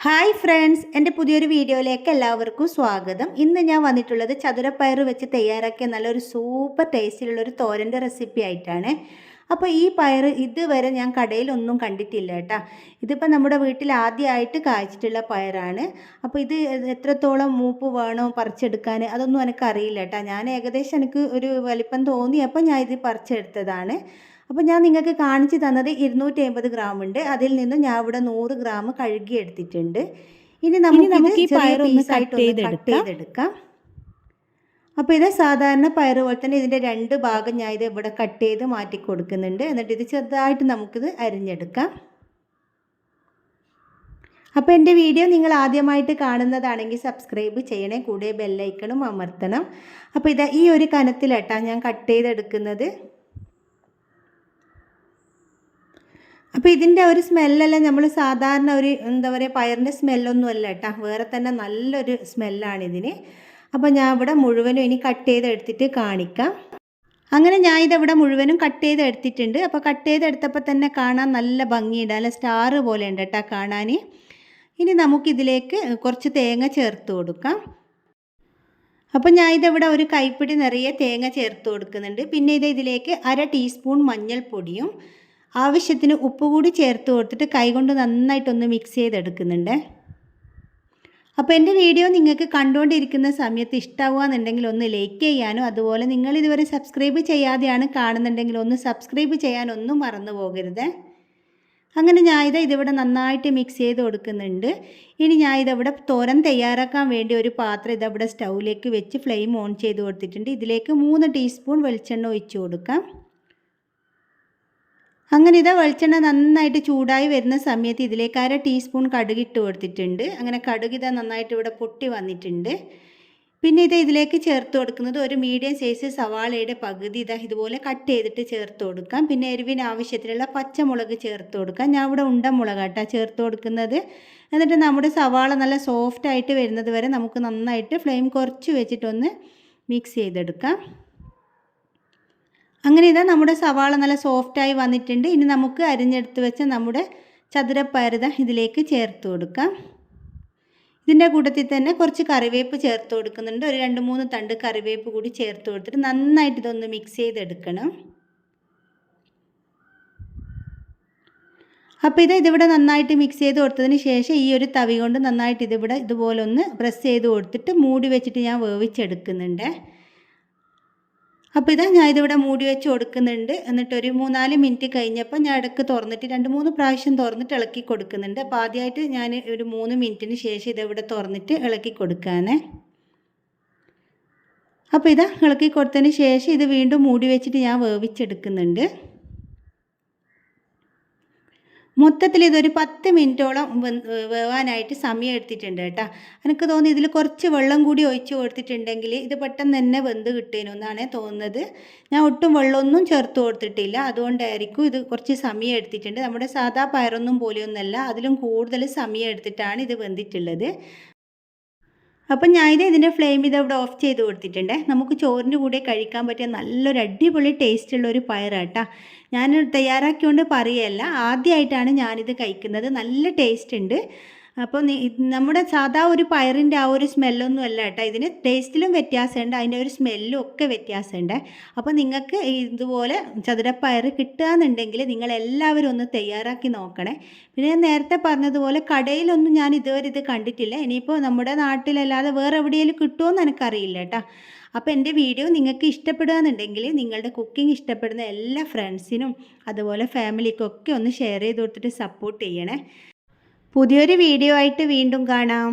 Hi friends, എൻ്റെ പുതിയൊരു വീഡിയോയിലേക്ക് എല്ലാവർക്കും സ്വാഗതം. ഇന്ന് ഞാൻ വന്നിട്ടുള്ളത് ചതുരപ്പയർ വെച്ച് തയ്യാറാക്കിയ നല്ലൊരു സൂപ്പർ ടേസ്റ്റിലുള്ളൊരു തോരൻ്റെ റെസിപ്പി ആയിട്ടാണ്. അപ്പോൾ ഈ പയർ ഇതുവരെ ഞാൻ കടയിലൊന്നും കണ്ടിട്ടില്ല കേട്ടോ. ഇതിപ്പോൾ നമ്മുടെ വീട്ടിൽ ആദ്യമായിട്ട് കായ്ച്ചിട്ടുള്ള പയറാണ്. അപ്പോൾ ഇത് എത്രത്തോളം മൂപ്പ് വേണോ പറിച്ചെടുക്കാൻ അതൊന്നും എനിക്കറിയില്ല കേട്ടോ. ഞാൻ ഏകദേശം എനിക്ക് ഒരു വലിപ്പം തോന്നിയപ്പോൾ ഞാൻ ഇത് പറിച്ചെടുത്തതാണ്. അപ്പോൾ ഞാൻ നിങ്ങൾക്ക് കാണിച്ചു തന്നത് 250 ഗ്രാം ഉണ്ട്. അതിൽ നിന്ന് ഞാൻ ഇവിടെ 100 ഗ്രാം കഴുകി എടുത്തിട്ടുണ്ട്. ഇനി നമുക്ക് ഈ പയർ ഒന്ന് കട്ട് ചെയ്തെടുക്കാം. അപ്പോൾ ഇത് സാധാരണ പയർ പോലെ തന്നെ ഇതിൻ്റെ 2 ഭാഗം ഞാൻ ഇത് ഇവിടെ കട്ട് ചെയ്ത് മാറ്റി കൊടുക്കുന്നുണ്ട്. എന്നിട്ട് ഇത് ചെറുതായിട്ട് നമുക്കിത് അരിഞ്ഞെടുക്കാം. അപ്പോൾ എൻ്റെ വീഡിയോ നിങ്ങൾ ആദ്യമായിട്ട് കാണുന്നതാണെങ്കിൽ സബ്സ്ക്രൈബ് ചെയ്യണേ, കൂടെ ബെല്ലൈക്കണും അമർത്തണം. അപ്പോൾ ഇത് ഈ ഒരു കനത്തിലാട്ടാണ് ഞാൻ കട്ട് ചെയ്തെടുക്കുന്നത്. അപ്പോൾ ഇതിൻ്റെ ഒരു സ്മെല്ലെല്ലാം നമ്മൾ സാധാരണ ഒരു എന്താ പറയുക പയറിൻ്റെ സ്മെല്ലൊന്നും അല്ല കേട്ടോ, വേറെ തന്നെ നല്ലൊരു സ്മെല്ലാണ് ഇതിന്. അപ്പോൾ ഞാൻ ഇവിടെ മുഴുവനും ഇനി കട്ട് ചെയ്തെടുത്തിട്ട് കാണിക്കാം. അങ്ങനെ ഞാൻ ഇതിവിടെ മുഴുവനും കട്ട് ചെയ്തെടുത്തിട്ടുണ്ട്. അപ്പോൾ കട്ട് ചെയ്തെടുത്തപ്പോൾ തന്നെ കാണാൻ നല്ല ഭംഗിയുണ്ട്, നല്ല സ്റ്റാർ പോലെ ഉണ്ട് കേട്ടോ കാണാൻ. ഇനി നമുക്കിതിലേക്ക് കുറച്ച് തേങ്ങ ചേർത്ത് കൊടുക്കാം. അപ്പോൾ ഞാൻ ഇതിവിടെ ഒരു കൈപ്പിടി നിറയെ തേങ്ങ ചേർത്ത് കൊടുക്കുന്നുണ്ട്. പിന്നെ ഇതിലേക്ക് 1/2 ടീസ്പൂൺ മഞ്ഞൾപ്പൊടിയും ആവശ്യത്തിന് ഉപ്പ് കൂടി ചേർത്ത് കൊടുത്തിട്ട് കൈകൊണ്ട് നന്നായിട്ടൊന്ന് മിക്സ് ചെയ്തെടുക്കുന്നുണ്ട്. അപ്പോൾ എൻ്റെ വീഡിയോ നിങ്ങൾക്ക് കണ്ടുകൊണ്ടിരിക്കുന്ന സമയത്ത് ഇഷ്ടമാവുകയെന്നുണ്ടെങ്കിൽ ഒന്ന് ലൈക്ക് ചെയ്യാനും, അതുപോലെ നിങ്ങൾ ഇതുവരെ സബ്സ്ക്രൈബ് ചെയ്യാതെയാണ് കാണുന്നുണ്ടെങ്കിൽ ഒന്ന് സബ്സ്ക്രൈബ് ചെയ്യാനൊന്നും മറന്നു പോകരുത്. അങ്ങനെ ഞാൻ ഇതിവിടെ നന്നായിട്ട് മിക്സ് ചെയ്ത് കൊടുക്കുന്നുണ്ട്. ഇനി ഞാൻ ഇതിവിടെ തോരൻ തയ്യാറാക്കാൻ വേണ്ടി ഒരു പാത്രം ഇതിവിടെ സ്റ്റൗവിലേക്ക് വെച്ച് ഫ്ലെയിം ഓൺ ചെയ്ത് കൊടുത്തിട്ടുണ്ട്. ഇതിലേക്ക് 3 ടീസ്പൂൺ വെളിച്ചെണ്ണ ഒഴിച്ച് കൊടുക്കാം. അങ്ങനെ വെളിച്ചെണ്ണ നന്നായിട്ട് ചൂടായി വരുന്ന സമയത്ത് ഇതിലേക്ക് 1/2 ടീസ്പൂൺ കടുക് ഇട്ട് കൊടുത്തിട്ടുണ്ട്. അങ്ങനെ കടുക് നന്നായിട്ട് ഇവിടെ പൊട്ടി വന്നിട്ടുണ്ട്. പിന്നെ ഇതിലേക്ക് ചേർത്ത് കൊടുക്കുന്നത് ഒരു മീഡിയം സൈസ് സവാളയുടെ പകുതി ഇതുപോലെ കട്ട് ചെയ്തിട്ട് ചേർത്ത് കൊടുക്കാം. പിന്നെ എരിവിന് ആവശ്യത്തിനുള്ള പച്ചമുളക് ചേർത്ത് കൊടുക്കാം. ഞാൻ ഇവിടെ ഉണ്ടമുളകാട്ടാണ് ചേർത്ത് കൊടുക്കുന്നത്. എന്നിട്ട് നമ്മുടെ സവാള നല്ല സോഫ്റ്റായിട്ട് വരുന്നത് വരെ നമുക്ക് നന്നായിട്ട് ഫ്ലെയിം കുറച്ച് വെച്ചിട്ടൊന്ന് മിക്സ് ചെയ്തെടുക്കാം. അങ്ങനെ നമ്മുടെ സവാള നല്ല സോഫ്റ്റായി വന്നിട്ടുണ്ട്. ഇനി നമുക്ക് അരിഞ്ഞെടുത്ത് വെച്ച നമ്മുടെ ചതുരപ്പയർ ഇതിലേക്ക് ചേർത്ത് കൊടുക്കാം. ഇതിൻ്റെ കൂട്ടത്തിൽ തന്നെ കുറച്ച് കറിവേപ്പ് ചേർത്ത് കൊടുക്കുന്നുണ്ട്. ഒരു 2-3 തണ്ട് കറിവേപ്പ് കൂടി ചേർത്ത് കൊടുത്തിട്ട് നന്നായിട്ട് ഇതൊന്ന് മിക്സ് ചെയ്തെടുക്കണം. അപ്പോൾ ഇതിവിടെ നന്നായിട്ട് മിക്സ് ചെയ്ത് കൊടുത്തതിന് ശേഷം ഈ ഒരു തവി കൊണ്ട് നന്നായിട്ട് ഇതുപോലെ ഒന്ന് പ്രസ് ചെയ്ത് കൊടുത്തിട്ട് മൂടി വെച്ചിട്ട് ഞാൻ വേവിച്ചെടുക്കുന്നുണ്ട്. അപ്പോൾ ഞാൻ ഇതിവിടെ മൂടി വെച്ച് കൊടുക്കുന്നുണ്ട്. എന്നിട്ട് ഒരു 3-4 മിനിറ്റ് കഴിഞ്ഞപ്പോൾ ഞാൻ ഇടയ്ക്ക് തുറന്നിട്ട് 2-3 പ്രാവശ്യം തുറന്നിട്ട് ഇളക്കി കൊടുക്കുന്നുണ്ട്. അപ്പോൾ ആദ്യമായിട്ട് ഞാൻ ഒരു 3 മിനിറ്റിന് ശേഷം ഇതിവിടെ തുറന്നിട്ട് ഇളക്കി കൊടുക്കാനേ. അപ്പോൾ ഇളക്കി കൊടുത്തതിന് ശേഷം ഇത് വീണ്ടും മൂടി വെച്ചിട്ട് ഞാൻ വേവിച്ചെടുക്കുന്നുണ്ട്. മൊത്തത്തിൽ ഇതൊരു 10 മിനിറ്റോളം വേവാനായിട്ട് സമയം എടുത്തിട്ടുണ്ട് കേട്ടോ. എനിക്ക് തോന്നി ഇതിൽ കുറച്ച് വെള്ളം കൂടി ഒഴിച്ച് കൊടുത്തിട്ടുണ്ടെങ്കിൽ ഇത് പെട്ടെന്ന് തന്നെ വെന്ത് കിട്ടുമെന്നാണ് തോന്നുന്നത്. ഞാൻ ഒട്ടും വെള്ളമൊന്നും ചേർത്ത് കൊടുത്തിട്ടില്ല, അതുകൊണ്ടായിരിക്കും ഇത് കുറച്ച് സമയം എടുത്തിട്ടുണ്ട്. നമ്മുടെ സാധാ പയറൊന്നും പോലെയൊന്നുമല്ല, അതിലും കൂടുതൽ സമയം എടുത്തിട്ടാണ് ഇത് വെന്തിട്ടുള്ളത്. അപ്പം ഞാൻ ഇതിൻ്റെ ഫ്ലെയിം ഇവിടെ ഓഫ് ചെയ്ത് കൊടുത്തിട്ടുണ്ട്. നമുക്ക് ചോറിൻ്റെ കൂടെ കഴിക്കാൻ പറ്റിയ നല്ലൊരു അടിപൊളി ടേസ്റ്റുള്ളൊരു പയറാട്ടാ. ഞാൻ തയ്യാറാക്കിക്കൊണ്ട് പറയുകയല്ല, ആദ്യമായിട്ടാണ് ഞാനിത് കഴിക്കുന്നത്. നല്ല ടേസ്റ്റ് ഉണ്ട്. അപ്പോൾ നമ്മുടെ സാധാ ഒരു പയറിൻ്റെ ആ ഒരു സ്മെല്ലൊന്നും അല്ല കേട്ടോ, ഇതിന് ടേസ്റ്റിലും വ്യത്യാസമുണ്ട്, അതിൻ്റെ ഒരു സ്മെല്ലും ഒക്കെ വ്യത്യാസമുണ്ട്. അപ്പോൾ നിങ്ങൾക്ക് ഇതുപോലെ ചതുരപ്പയർ കിട്ടുകയെന്നുണ്ടെങ്കിൽ നിങ്ങളെല്ലാവരും ഒന്ന് തയ്യാറാക്കി നോക്കണേ. പിന്നെ ഞാൻ നേരത്തെ പറഞ്ഞതുപോലെ കടയിലൊന്നും ഞാൻ ഇതുവരെ ഇത് കണ്ടിട്ടില്ല. ഇനിയിപ്പോൾ നമ്മുടെ നാട്ടിലല്ലാതെ വേറെ എവിടെയെങ്കിലും കിട്ടുമോയെന്ന് എനിക്കറിയില്ല കേട്ടോ. അപ്പോൾ എൻ്റെ വീഡിയോ നിങ്ങൾക്ക് ഇഷ്ടപ്പെടുകയെന്നുണ്ടെങ്കിൽ നിങ്ങളുടെ കുക്കിംഗ് ഇഷ്ടപ്പെടുന്ന എല്ലാ ഫ്രണ്ട്സിനും അതുപോലെ ഫാമിലിക്കൊക്കെ ഒന്ന് ഷെയർ ചെയ്ത് കൊടുത്തിട്ട് സപ്പോർട്ട് ചെയ്യണേ. പുതിയൊരു വീഡിയോ ആയിട്ട് വീണ്ടും കാണാം.